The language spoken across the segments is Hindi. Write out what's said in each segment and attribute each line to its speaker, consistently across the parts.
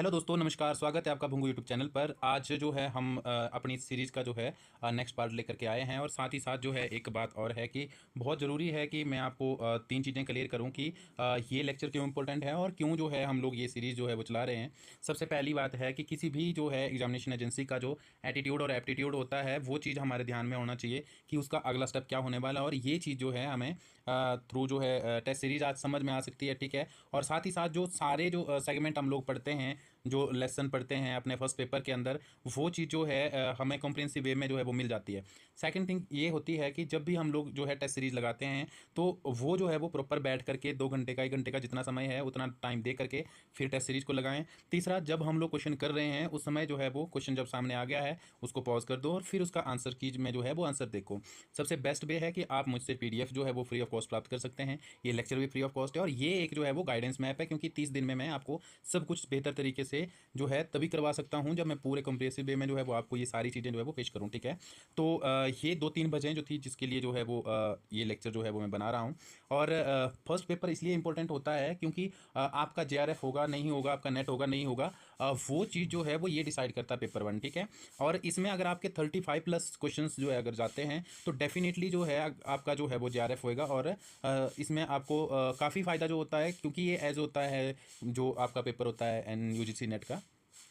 Speaker 1: हेलो दोस्तों, नमस्कार। स्वागत है आपका भुंगू यूट्यूब चैनल पर। आज जो है हम अपनी सीरीज़ का जो है नेक्स्ट पार्ट लेकर के आए हैं। और साथ ही साथ जो है एक बात और है कि बहुत ज़रूरी है कि मैं आपको तीन चीज़ें क्लियर करूं कि ये लेक्चर क्यों इंपॉर्टेंट है और क्यों जो है हम लोग ये सीरीज़ जो है वो चला रहे हैं। सबसे पहली बात है कि किसी भी जो है एग्जामिनेशन एजेंसी का जो एटीट्यूड और एप्टीट्यूड होता है वो चीज़ हमारे ध्यान में होना चाहिए कि उसका अगला स्टेप क्या होने वाला है। और ये चीज़ जो है हमें थ्रू जो है टेस्ट सीरीज आज समझ में आ सकती है, ठीक है। और साथ ही साथ जो सारे जो सेगमेंट हम लोग पढ़ते हैं, जो लेसन पढ़ते हैं अपने फर्स्ट पेपर के अंदर, वो चीज़ जो है हमें कॉम्प्रिहेंसिव वे में जो है वो मिल जाती है। सेकंड थिंग ये होती है कि जब भी हम लोग जो है टेस्ट सीरीज लगाते हैं तो वो जो है वो प्रॉपर बैठ करके 2 घंटे का 1 घंटे का जितना समय है उतना टाइम दे करके फिर टेस्ट सीरीज को लगाएं। तीसरा, जब हम लोग क्वेश्चन कर रहे हैं उस समय जो है वो क्वेश्चन जब सामने आ गया है उसको पॉज कर दो और फिर उसका आंसर कीज में जो है वो आंसर देखो। सबसे बेस्ट वे है कि आप मुझसे PDF जो है वो फ्री ऑफ कॉस्ट प्राप्त कर सकते हैं। ये लेक्चर भी फ्री ऑफ कॉस्ट है और ये एक जो है वो गाइडेंस मैप है, क्योंकि 30 दिन में मैं आपको सब कुछ बेहतर तरीके से जो है तभी करवा सकता हूं जब मैं पूरे कंप्रेसिव वे में जो है वो आपको ये सारी चीज़ें जो है वो पेश करूं, ठीक है। तो ये 2-3 वजहें जो थी जिसके लिए जो है वो ये लेक्चर जो है वो मैं बना रहा हूं। और फर्स्ट पेपर इसलिए इंपॉर्टेंट होता है क्योंकि आपका JRF होगा नहीं होगा, आपका नेट होगा नहीं होगा, वो चीज़ जो है वो ये डिसाइड करता है पेपर 1, ठीक है। और इसमें अगर आपके 35+ क्वेश्चन जो है अगर जाते हैं तो डेफिनेटली जो है आपका जो है वो JRF होएगा। और इसमें आपको काफ़ी फ़ायदा जो होता है, क्योंकि ये एज होता है जो आपका पेपर होता है NUGC नेट का,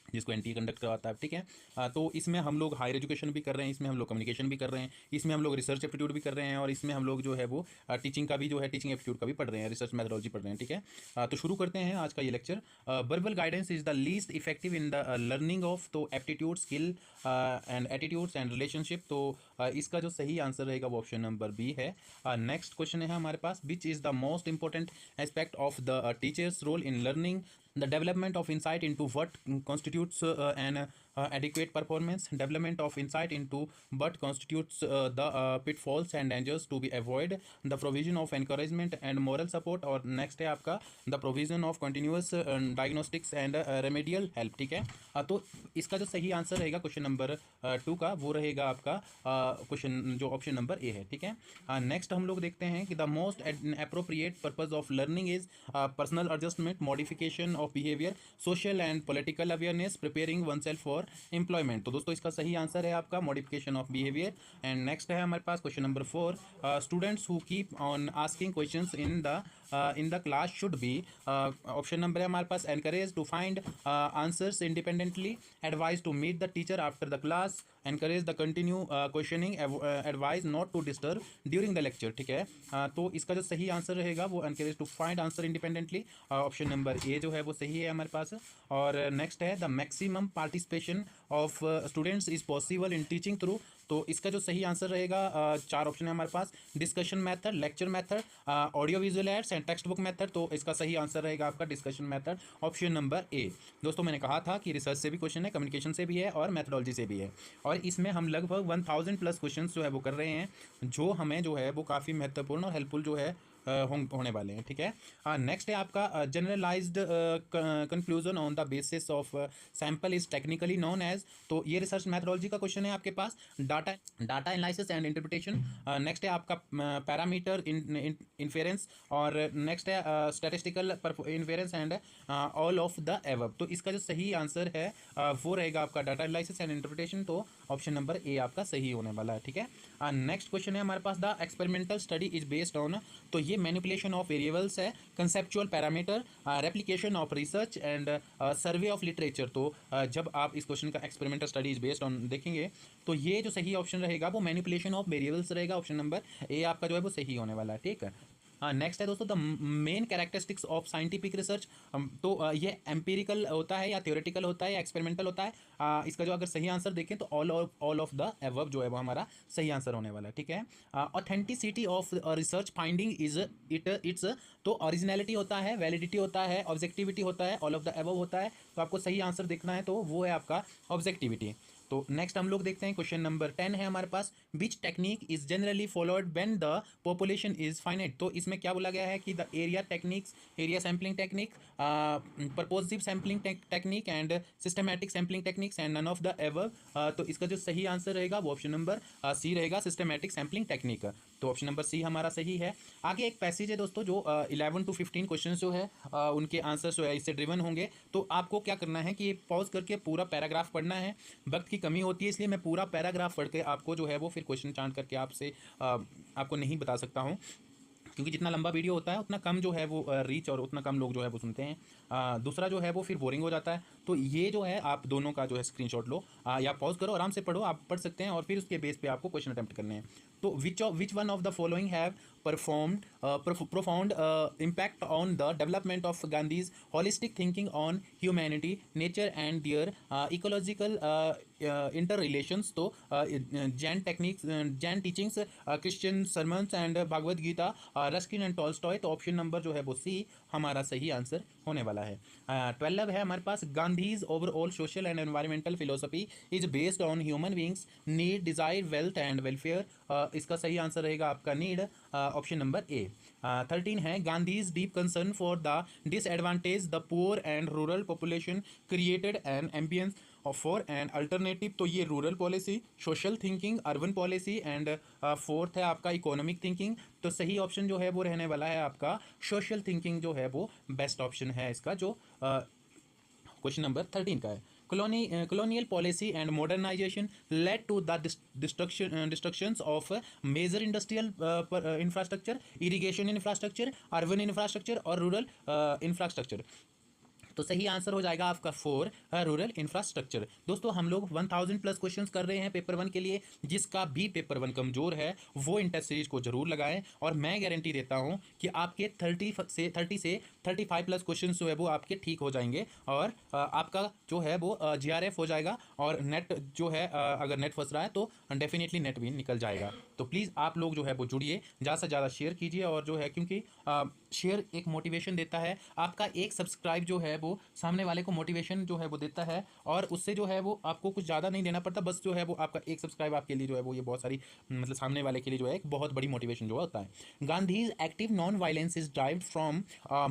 Speaker 1: जिसको NTA कंडक्ट करवाता है, ठीक है। तो इसमें हम लोग हायर एजुकेशन भी कर रहे हैं, इसमें हम लोग कम्युनिकेशन भी कर रहे हैं, इसमें हम लोग रिसर्च एप्टीट्यूड भी कर रहे हैं और इसमें हम लोग जो है वो टीचिंग का भी जो है टीचिंग एप्टीट्यूड का भी पढ़ रहे हैं, रिसर्च मैथडोलॉजी पढ़ रहे हैं, ठीक है। तो शुरू करते हैं आज का ये lecture. Verbal guidance is the least effective in the learning of तो aptitude, skill and attitudes and relationship. तो इसका जो सही आंसर रहेगा वो ऑप्शन नंबर बी है। नेक्स्ट क्वेश्चन है हमारे पास, which is the most important aspect of the teacher's role in learning the development of insight into what constitutes an adequate performance, development of insight into what constitutes the pitfalls and dangers to be avoided, the provision of encouragement and moral support, और next है आपका the provision of continuous diagnostics and remedial help, ठीक है। तो इसका जो सही आंसर रहेगा क्वेश्चन नंबर 2 का, वो रहेगा आपका क्वेश्चन जो ऑप्शन नंबर ए है, ठीक है। नेक्स्ट हम लोग देखते हैं कि the most appropriate purpose of learning is personal adjustment, modification of behaviour, social and political awareness, preparing oneself for employment. तो दोस्तों इसका सही आंसर है आपका modification of behaviour. And next है हमारे पास question number 4, students who keep on asking questions in the class should be, option number है हमारे पास encourage to find answers independently, advise to meet the teacher after the class, encourage the continue questioning, advise not to disturb during the lecture, ठीक है। तो इसका जो सही आंसर रहेगा वो encourage to find answer independently, option number A जो है वो सही है हमारे पास। और नेक्स्ट है the maximum participation of students is possible in teaching through. तो इसका जो सही आंसर रहेगा 4 ऑप्शन है हमारे पास, discussion method, lecture method, audio visual aids and text book method. तो इसका सही आंसर रहेगा आपका discussion method, option number A. दोस्तों मैंने कहा था कि रिसर्च से भी क्वेश्चन है, कम्युनिकेशन से भी है और मैथडोलॉजी से भी है, और इसमें हम लगभग 1000+ क्वेश्चन जो है वो कर रहे हैं, जो हमें जो है वो काफ़ी महत्वपूर्ण और हेल्पफुल जो है होने वाले हैं, ठीक है। नेक्स्ट है आपका generalised conclusion on the basis of sample is technically known as. तो ये रिसर्च मैथडोलॉजी का क्वेश्चन है आपके पास, data analysis and interpretation. Next है आपका पैरामीटर इन्फेरेंस, और नेक्स्ट है statistical inference and all of the above. तो इसका जो सही आंसर है वो रहेगा आपका डाटा एनालिसिस एंड इंटरप्रिटेशन। तो ऑप्शन नंबर ए आपका सही होने वाला है, ठीक है। नेक्स्ट क्वेश्चन है हमारे पास, the experimental study is based on. तो ये मैनिपुलेशन ऑफ वेरिएबल्स है, conceptual parameter, replication of research and survey of literature. तो जब आप इस क्वेश्चन का experimental study is based on देखेंगे तो ये जो सही ऑप्शन रहेगा वो मैनिपुलेशन ऑफ वेरिएबल्स रहेगा, ऑप्शन नंबर ए आपका जो है वो सही होने वाला है, ठीक है। नेक्स्ट है दोस्तों, the main characteristics of scientific research. तो ये एम्पिरिकल होता है या थ्योरेटिकल होता है या एक्सपेरिमेंटल होता है। इसका जो अगर सही आंसर देखें तो ऑल ऑफ द एबव जो है वो हमारा सही आंसर होने वाला है, ठीक है। Authenticity of research finding is it's. तो ओरिजिनलिटी होता है, वैलिडिटी होता है, ऑब्जेक्टिविटी होता है, ऑल ऑफ द एबव होता है। तो आपको सही आंसर देखना है तो वो है आपका ऑब्जेक्टिविटी। तो नेक्स्ट हम लोग देखते हैं क्वेश्चन नंबर 10 है हमारे पास, which technique is generally followed when the population is finite. तो इसमें क्या बोला गया है कि the area techniques, area sampling technique, purposive sampling technique and systematic sampling techniques and none of the above. तो इसका जो सही आंसर रहेगा वो ऑप्शन नंबर सी रहेगा, सिस्टमैटिक सैम्पलिंग टेक्निक। तो ऑप्शन नंबर सी हमारा सही है। आगे एक पैसेज है दोस्तों जो 11 to 15 क्वेश्चन जो है उनके आंसर जो है इससे ड्रिवन होंगे। तो आपको क्या करना है कि पॉज करके पूरा पैराग्राफ पढ़ना है। वक्त की कमी होती है इसलिए मैं पूरा पैराग्राफ पढ़ के आपको जो है वो फिर क्वेश्चन चांट करके आपको नहीं बता सकता हूँ, क्योंकि जितना लंबा वीडियो होता है उतना कम जो है वो रीच और उतना कम लोग जो है वो सुनते हैं। दूसरा जो है वो फिर बोरिंग हो जाता है। तो ये जो है आप दोनों का जो है स्क्रीनशॉट लो या पॉज करो, आराम से पढ़ो, आप पढ़ सकते हैं और फिर उसके बेस पे आपको क्वेश्चन अटेम्प्ट करने हैं। तो विच one of the following have performed profound impact on the development of Gandhi's holistic thinking on humanity, nature and their ecological interrelations? तो Jain techniques, Jain teachings, Christian sermons and Bhagavad Gita, Ruskin and Tolstoy. तो ऑप्शन नंबर जो है वो सी हमारा सही आंसर होने वाला है। 12 है हमारे पास, Gandhi's overall social and environmental philosophy is based on human beings need, desire, wealth and welfare. इसका सही आंसर रहेगा आपका नीड, ऑप्शन नंबर ए। 13 है, Gandhi's deep concern for the disadvantage the poor and rural population created an ambience for an alternative. तो ये rural policy, social thinking, urban policy and fourth है आपका इकोनॉमिक थिंकिंग। तो सही ऑप्शन जो है वो रहने वाला है आपका सोशल थिंकिंग, जो है वो बेस्ट ऑप्शन है इसका, जो क्वेश्चन नंबर 13 का है। Colonial policy and modernization led to the destructions of major industrial infrastructure, irrigation infrastructure, urban infrastructure और rural infrastructure। तो सही आंसर हो जाएगा आपका 4, रूरल इंफ्रास्ट्रक्चर। दोस्तों हम लोग 1000 प्लस क्वेश्चंस कर रहे हैं पेपर 1 के लिए। जिसका भी पेपर 1 कमजोर है वो इन टेस्ट सीरीज को जरूर लगाएं और मैं गारंटी देता हूं कि आपके 30 से 35 प्लस क्वेश्चंस जो है वो आपके ठीक हो जाएंगे और आपका जो है वो जीआरएफ हो जाएगा। और नेट जो है अगर नेट फंस रहा है तो डेफिनेटली नेट भी निकल जाएगा। तो प्लीज़ आप लोग जो है वो जुड़िए, ज़्यादा से ज़्यादा शेयर कीजिए और जो है क्योंकि शेयर एक मोटिवेशन देता है। आपका एक सब्सक्राइब जो है वो सामने वाले को मोटिवेशन जो है वो देता है और उससे जो है वो आपको कुछ ज़्यादा नहीं देना पड़ता, बस जो है वो आपका एक सब्सक्राइब आपके लिए जो है वो ये बहुत सारी मतलब सामने वाले के लिए जो है एक बहुत बड़ी मोटिवेशन जो होता है। Gandhi's active non violence is derived from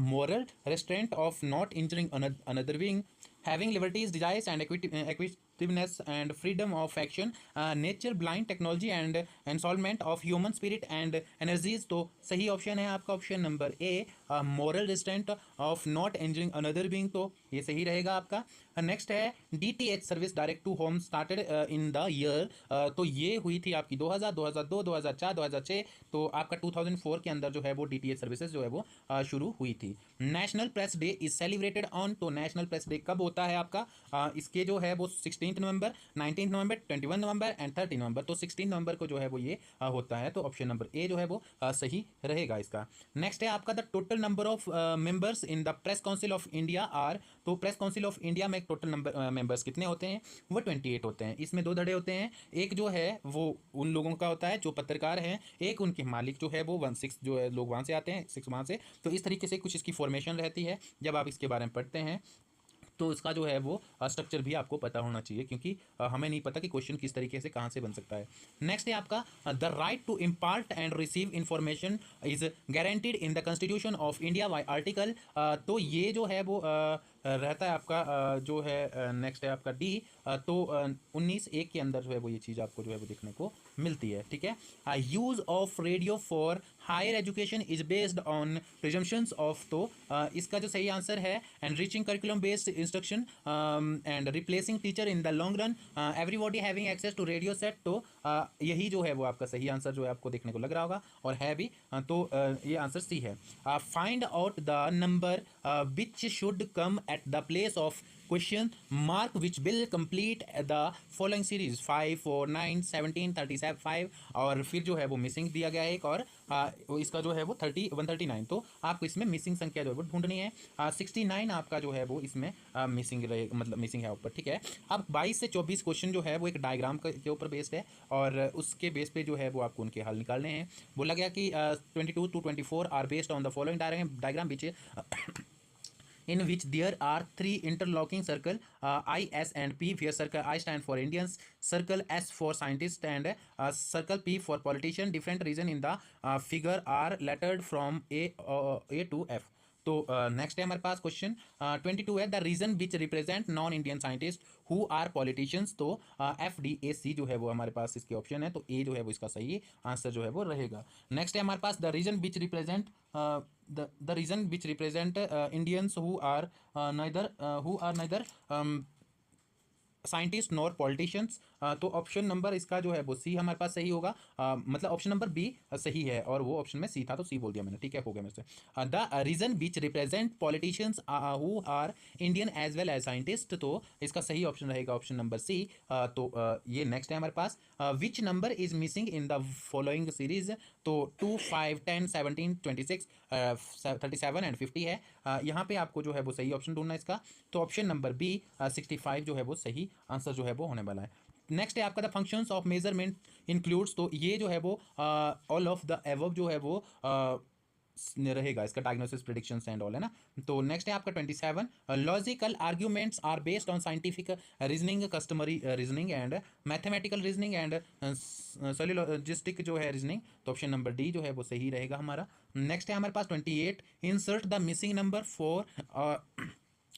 Speaker 1: moral restaurant of not injuring another being, having liberties, desires and equitativeness and freedom of action, nature, blind technology and ensoulment of human spirit and energies। तो सही ऑप्शन है आपका option number A, moral restraint of not injuring another being। तो ये सही रहेगा आपका। नेक्स्ट है DTH service direct to home started in the year. तो ये हुई थी आपकी 2000, 2002, 2004, 2006। तो आपका 2004 के अंदर जो है वो DTH सर्विसेज जो है वो शुरू हुई थी। National press day is celebrated on. तो नेशनल प्रेस डे कब होता है आपका? इसके जो है वो 16 नवंबर, 19 नवंबर, 21 नवंबर एंड 30 नवंबर। तो 16 नवंबर को जो है वो ये होता है। तो ऑप्शन नंबर ए जो है वो सही रहेगा इसका। नेक्स्ट है आपका the total number of members in the press council of India are. तो प्रेस काउंसिल ऑफ इंडिया में टोटल नंबर मेंबर्स कितने होते हैं? वो 28 होते हैं। इसमें दो धड़े होते हैं, एक जो है वो उन लोगों का होता है जो पत्रकार हैं, एक उनके मालिक जो है वो 16 जो है लोग वहाँ से आते हैं, 6 वहाँ से। तो इस तरीके से कुछ इसकी फॉर्मेशन रहती है। जब आप इसके बारे में पढ़ते हैं तो इसका जो है वो स्ट्रक्चर भी आपको पता होना चाहिए, क्योंकि हमें नहीं पता कि क्वेश्चन किस तरीके से कहाँ से बन सकता है। नेक्स्ट है आपका the right to impart and receive information is guaranteed in the constitution of India by article. तो ये जो है वो रहता है आपका जो है नेक्स्ट है आपका डी। तो 19(1) के अंदर जो है वो ये चीज़ आपको जो है वो देखने को मिलती है। ठीक है, use of radio for higher education is based on presumptions of. तो इसका जो सही आंसर है enriching curriculum based instruction and replacing teacher in the long run, everybody having access to radio set. तो यही जो है वो आपका सही आंसर जो है आपको देखने को लग रहा होगा और है भी। तो ये आंसर सी है। Find out the number which should come at the place of question mark which will complete the following series 5, 4, 9, 17, 35 और फिर जो है वो मिसिंग दिया गया है एक और इसका जो है वो 139। तो आपको इसमें मिसिंग संख्या जो है वो ढूंढनी है। 69 आपका जो है वो इसमें मिसिंग रहे, मतलब मिसिंग है ऊपर। ठीक है, अब 22 से 24 क्वेश्चन जो है वो एक डायग्राम के ऊपर बेस्ड है और उसके बेस पे जो है वो आपको उनके हल निकालने हैं। बोला गया कि 22 to 24 are based on the following diagram which in which there are 3 interlocking circle, I, S and P, where circle I stand for Indians, circle S for scientist and circle P for politician. Different region in the figure are lettered from A to F. तो नेक्स्ट है हमारे पास क्वेश्चन 22 है, the reason which represent non Indian scientist who are politicians. तो FDAC जो है वो हमारे पास इसके ऑप्शन है, तो ए जो है वो इसका सही आंसर जो है वो रहेगा। नेक्स्ट है हमारे पास the reason which represent the reason which represent Indians who are neither scientist nor politicians. तो ऑप्शन नंबर इसका जो है वो सी हमारे पास सही होगा, मतलब ऑप्शन नंबर बी सही है, और वो ऑप्शन में सी था तो सी बोल दिया मैंने, ठीक है, हो गया मेरे से। The reason which represent politicians who are Indian as well as scientist, तो इसका सही ऑप्शन रहेगा ऑप्शन नंबर सी। तो ये नेक्स्ट है हमारे पास, which number is missing in the following series. तो 2, 5, 10, 17, 26, 37 एंड 50 है। यहाँ पे आपको जो है वो सही ऑप्शन ढूंढना है इसका, तो ऑप्शन नंबर बी 65 जो है वो सही आंसर जो है वो होने वाला है। नेक्स्ट है आपका the functions of measurement includes, तो ये जो है वो ऑल ऑफ द एबव जो है वो रहेगा, इसका डायग्नोसिस प्रेडिक्शंस एंड ऑल है ना। तो नेक्स्ट है आपका 27, logical arguments are based on scientific reasoning, customary reasoning and mathematical reasoning and syllogistic जो है रीजनिंग, तो ऑप्शन नंबर डी जो है वो सही रहेगा हमारा। नेक्स्ट है हमारे पास 28, insert the missing number for,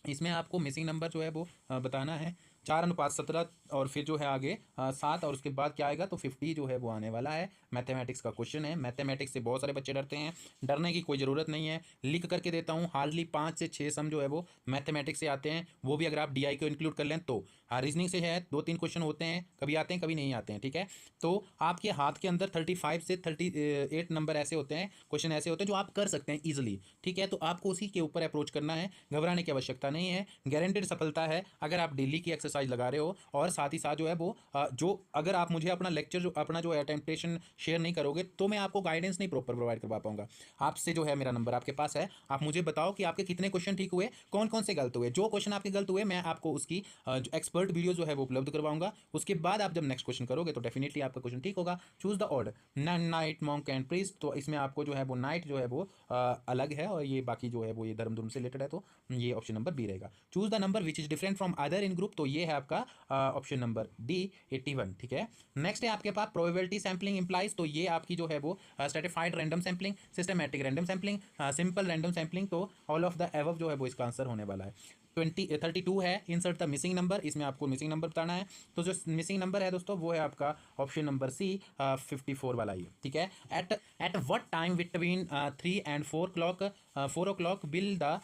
Speaker 1: इसमें आपको मिसिंग नंबर जो है वो बताना है 4:17, और फिर जो है आगे 7, और उसके बाद क्या आएगा तो 50 जो है वो आने वाला है। मैथमेटिक्स का क्वेश्चन है, मैथमेटिक्स से बहुत सारे बच्चे डरते हैं, डरने की कोई ज़रूरत नहीं है, लिख करके देता हूँ, हार्डली 5 से 6 सम जो है वो मैथमेटिक्स से आते हैं, वो भी अगर आप DI को इंक्लूड कर लें तो। रीजनिंग से है 2-3 क्वेश्चन होते हैं, कभी आते हैं कभी नहीं आते हैं, ठीक है। तो आपके हाथ के अंदर 35 से 38 नंबर ऐसे होते हैं, क्वेश्चन ऐसे होते हैं जो आप कर सकते हैं ईजिली, ठीक है। तो आपको उसी के ऊपर अप्रोच करना है, घबराने की आवश्यकता नहीं है, गारंटेड सफलता है अगर आप डेली की एक्सरसाइज लगा रहे हो। और साथ ही साथ जो है वो जो अगर आप मुझे अपना लेक्चर जो अपना जो अटेम्पटेशन शेयर नहीं करोगे तो मैं आपको गाइडेंस नहीं प्रॉपर प्रोवाइड करवा पाऊंगा। आपसे जो है मेरा नंबर आपके पास है, आप मुझे बताओ कि आपके कितने क्वेश्चन ठीक हुए, कौन कौन से गलत हुए। जो क्वेश्चन आपके गलत हुए मैं आपको उसकी एक्सपर्ट वीडियो जो है वो उपलब्ध करवाऊंगा, उसके बाद आप जब नेक्स्ट क्वेश्चन करोगे तो डेफिनेटली आपका क्वेश्चन ठीक होगा। Choose the odd knight monk and priest, तो इसमें आपको जो है वो नाइट जो है वो अलग है, और ये बाकी जो है वो ये धर्म से रिलेटेड है, तो ये ऑप्शन नंबर बी रहेगा। Choose the number which is different from other in group, तो ये है आपका ऑप्शन नंबर डी 81, ठीक है। नेक्स्ट है आपके पास प्रोबेबिलिटी सैम्पलिंग इंप्लाइज, तो ये आपकी जो है वो stratified random sampling, systematic random sampling, simple random sampling, तो ऑल ऑफ द एबव जो है वो इसका आंसर होने वाला है। 32 है, इंसर्ट द मिसिंग नंबर, इसमें आपको मिसिंग नंबर बताना है, तो जो मिसिंग नंबर है दोस्तों वो है आपका ऑप्शन नंबर सी 54 वाला ही, ठीक है। At what time between 3 and 4 o'clock will the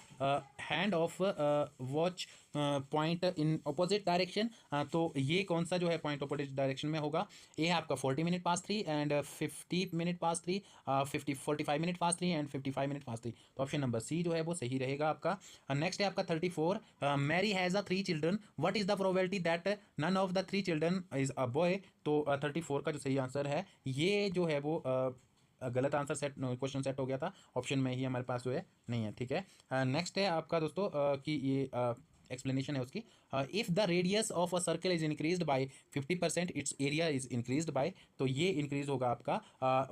Speaker 1: hand of watch point in opposite direction, तो ये कौन सा जो है पॉइंट अपोजिट डायरेक्शन में होगा। ये है आपका 40 minutes past 3 and 50 minutes past 3, 45 minutes past 3 and 55 minutes past 3, तो ऑप्शन नंबर सी जो है वो सही रहेगा आपका। नेक्स्ट है आपका 34, Mary has a 3 children, what is the probability that none of the 3 children is a boy, तो 34 का जो सही आंसर है ये जो है वो गलत आंसर सेट क्वेश्चन सेट हो गया था, ऑप्शन में ही हमारे पास जो है नहीं है, ठीक है। नेक्स्ट है आपका दोस्तों कि ये एक्सप्लेनेशन है उसकी, if the radius of a circle is increased by 50% it's area is increased by, तो ये इंक्रीज होगा आपका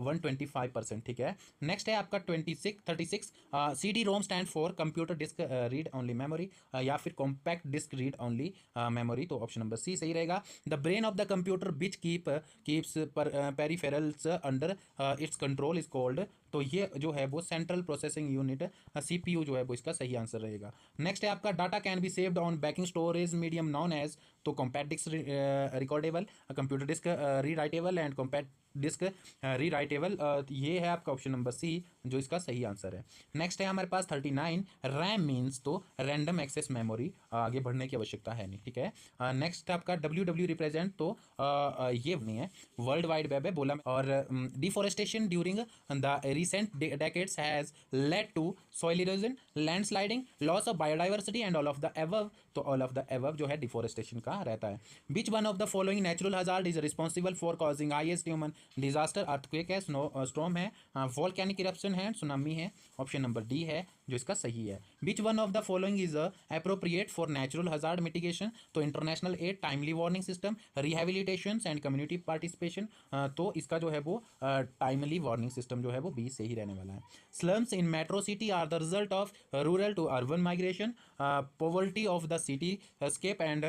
Speaker 1: 125%, ठीक है। नेक्स्ट है आपका 36 CD-ROM stand for computer disk read only memory, या फिर compact disk read only memory, तो ऑप्शन नंबर सी सही रहेगा। The brain of the computer which keeps peripherals under its control is called, तो ये जो है वो सेंट्रल प्रोसेसिंग यूनिट CPU जो है वो इसका सही आंसर रहेगा। नेक्स्ट है आपका data can be saved on backing storage medium known as, तो compact disc recordable, computer disc rewritable and compact disc rewritable, ये है आपका ऑप्शन नंबर सी जो इसका सही आंसर है। नेक्स्ट है हमारे पास 39, रैम मीन्स तो रैंडम एक्सेस मेमोरी, आगे बढ़ने की आवश्यकता है नहीं, ठीक है। नेक्स्ट आपका WW रिप्रेजेंट, तो ये नहीं है, वर्ल्ड वाइड वेब है बोला, और deforestation during the recent decades has led to soil erosion, landsliding, loss of biodiversity and all of the above, तो ऑल ऑफ द एबव जो है डिफोरेस्टेशन का रहता है। Which one of the following natural hazard is responsible for causing highest human disaster, earthquake है, स्टॉर्म है, वोल्केनिक इरप्शन है, सुनामी है, ऑप्शन नंबर डी है जो इसका सही है। Which one of the following is appropriate for natural hazard mitigation, तो international aid, timely warning system, rehabilitation and community participation, तो इसका जो है वो टाइमली वार्निंग सिस्टम जो है वो बी से ही रहने वाला है। Slums in metro city are the result of rural to urban migration, poverty of the cityscape and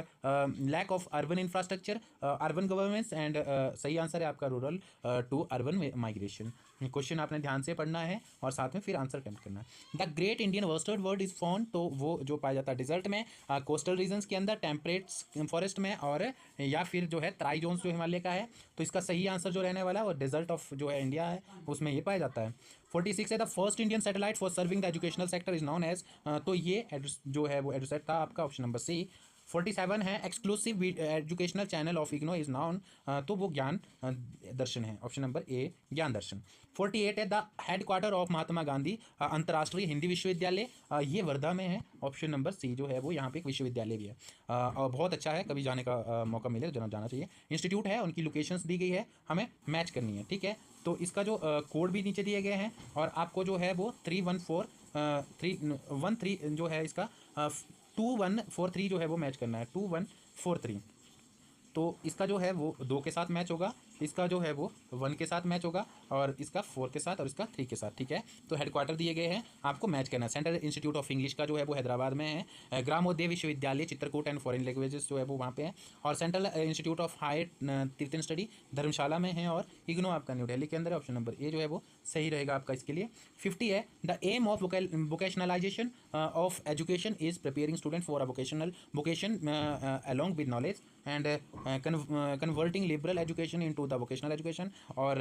Speaker 1: lack of urban infrastructure, urban governments and, सही आंसर है आपका rural to urban migration. Question आपने ध्यान से पढ़ना है और साथ में फिर आंसर अटेम्प्ट करना है। The great Indian western world is found, तो वो जो पाया जाता है डिजर्ट में, कोस्टल रीजन्स के अंदर, टेम्परेट फॉरेस्ट में, और या फिर जो है ट्राई जोन्स जो हिमालय का है। तो इसका सही आंसर जो रहने वाला है वो डेजर्ट ऑफ जो है इंडिया है, उसमें ये पाया जाता है। 46 है the first Indian satellite for serving the educational sector is known as, तो ये जो है वो एडुसेट था आपका, ऑप्शन नंबर सी। 47 है exclusive educational channel of IGNOU is known, तो वो ज्ञान दर्शन है, ऑप्शन नंबर ए ज्ञान दर्शन। 48 है the headquarter of Mahatma Gandhi अंतर्राष्ट्रीय हिंदी विश्वविद्यालय, ये वर्धा में है, ऑप्शन नंबर सी जो है वो यहाँ पे एक विश्वविद्यालय भी है, और बहुत अच्छा है, कभी जाने का मौका मिले तो जाना चाहिए। इंस्टीट्यूट है, उनकी लोकेशंस दी गई है, हमें मैच करनी है, ठीक है। तो इसका जो कोड भी नीचे दिए गए हैं, और आपको जो है वो 314 जो है इसका 2143 जो है वो मैच करना है, 2143। तो इसका जो है वो 2 के साथ मैच होगा, इसका जो है वो 1 के साथ मैच होगा, और इसका 4 के साथ, और इसका 3 के साथ, ठीक है। तो हेडक्वार्टर दिए गए हैं, आपको मैच करना है। सेंट्रल इंस्टीट्यूट ऑफ इंग्लिश का जो है वो हैदराबाद में है, ग्रामोदय विश्वविद्यालय चित्रकूट एंड फॉरेन लैंग्वेजेस जो है वो वहाँ पे है, और Central Institute of Higher Tibetan Study Dharamshala में है, और इग्नो आपका न्यू दिल्ली के अंदर है, ऑप्शन नंबर ए जो है वो सही रहेगा आपका इसके लिए। 50 है the aim of vocationalisation of education is preparing student for a vocation along with knowledge and converting liberal education into the vocational education, और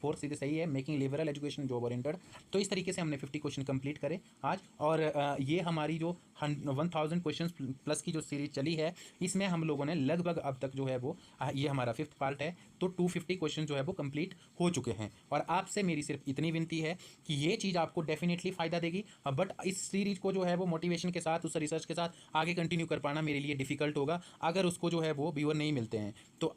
Speaker 1: 4 सीधे सही है, making liberal education job oriented. तो इस तरीके से हमने 50 क्वेश्चन कंप्लीट करे आज, और ये हमारी जो 1000 क्वेश्चन प्लस की जो सीरीज चली है, इसमें हम लोगों ने लगभग अब तक जो है वो ये हमारा 5th पार्ट है, तो 250 क्वेश्चन जो है वो कंप्लीट हो चुके हैं। और आपसे मेरी सिर्फ इतनी विनती है कि ये चीज़ आपको डेफिनेटली फ़ायदा देगी, बट इस सीरीज को जो है वो मोटिवेशन के साथ, उस रिसर्च के साथ आगे कंटिन्यू कर पाना मेरे लिए डिफिकल्ट होगा, अगर उसको जो है वो व्यूअर नहीं मिलते हैं। तो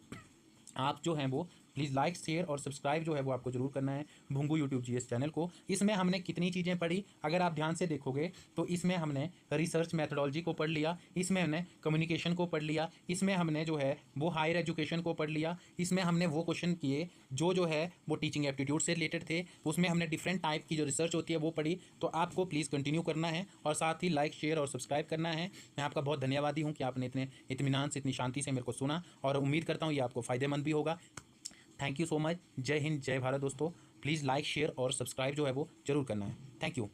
Speaker 1: आप जो हैं वो प्लीज़ लाइक शेयर और सब्सक्राइब जो है वो आपको जरूर करना है भुंगू यूट्यूब जीएस चैनल को। इसमें हमने कितनी चीज़ें पढ़ी, अगर आप ध्यान से देखोगे तो इसमें हमने रिसर्च मैथडोलॉजी को पढ़ लिया, इसमें हमने कम्युनिकेशन को पढ़ लिया, इसमें हमने जो है वो हायर एजुकेशन को पढ़ लिया, इसमें हमने वो क्वेश्चन किए जो है वो टीचिंग एप्टीट्यूड से रिलेटेड थे, उसमें हमने डिफरेंट टाइप की जो रिसर्च होती है वो पढ़ी। तो आपको प्लीज़ कंटिन्यू करना है, और साथ ही लाइक शेयर और सब्सक्राइब करना है। मैं आपका बहुत धन्यवादी हूँ कि आपने इतने इत्मीनान से, इतनी शांति से मेरे को सुना, और उम्मीद करता हूँ ये आपको फ़ायदेमंद भी होगा। Thank you so much. जय हिंद, जय भारत दोस्तों। प्लीज़ लाइक शेयर और सब्सक्राइब जो है वो जरूर करना है। Thank you.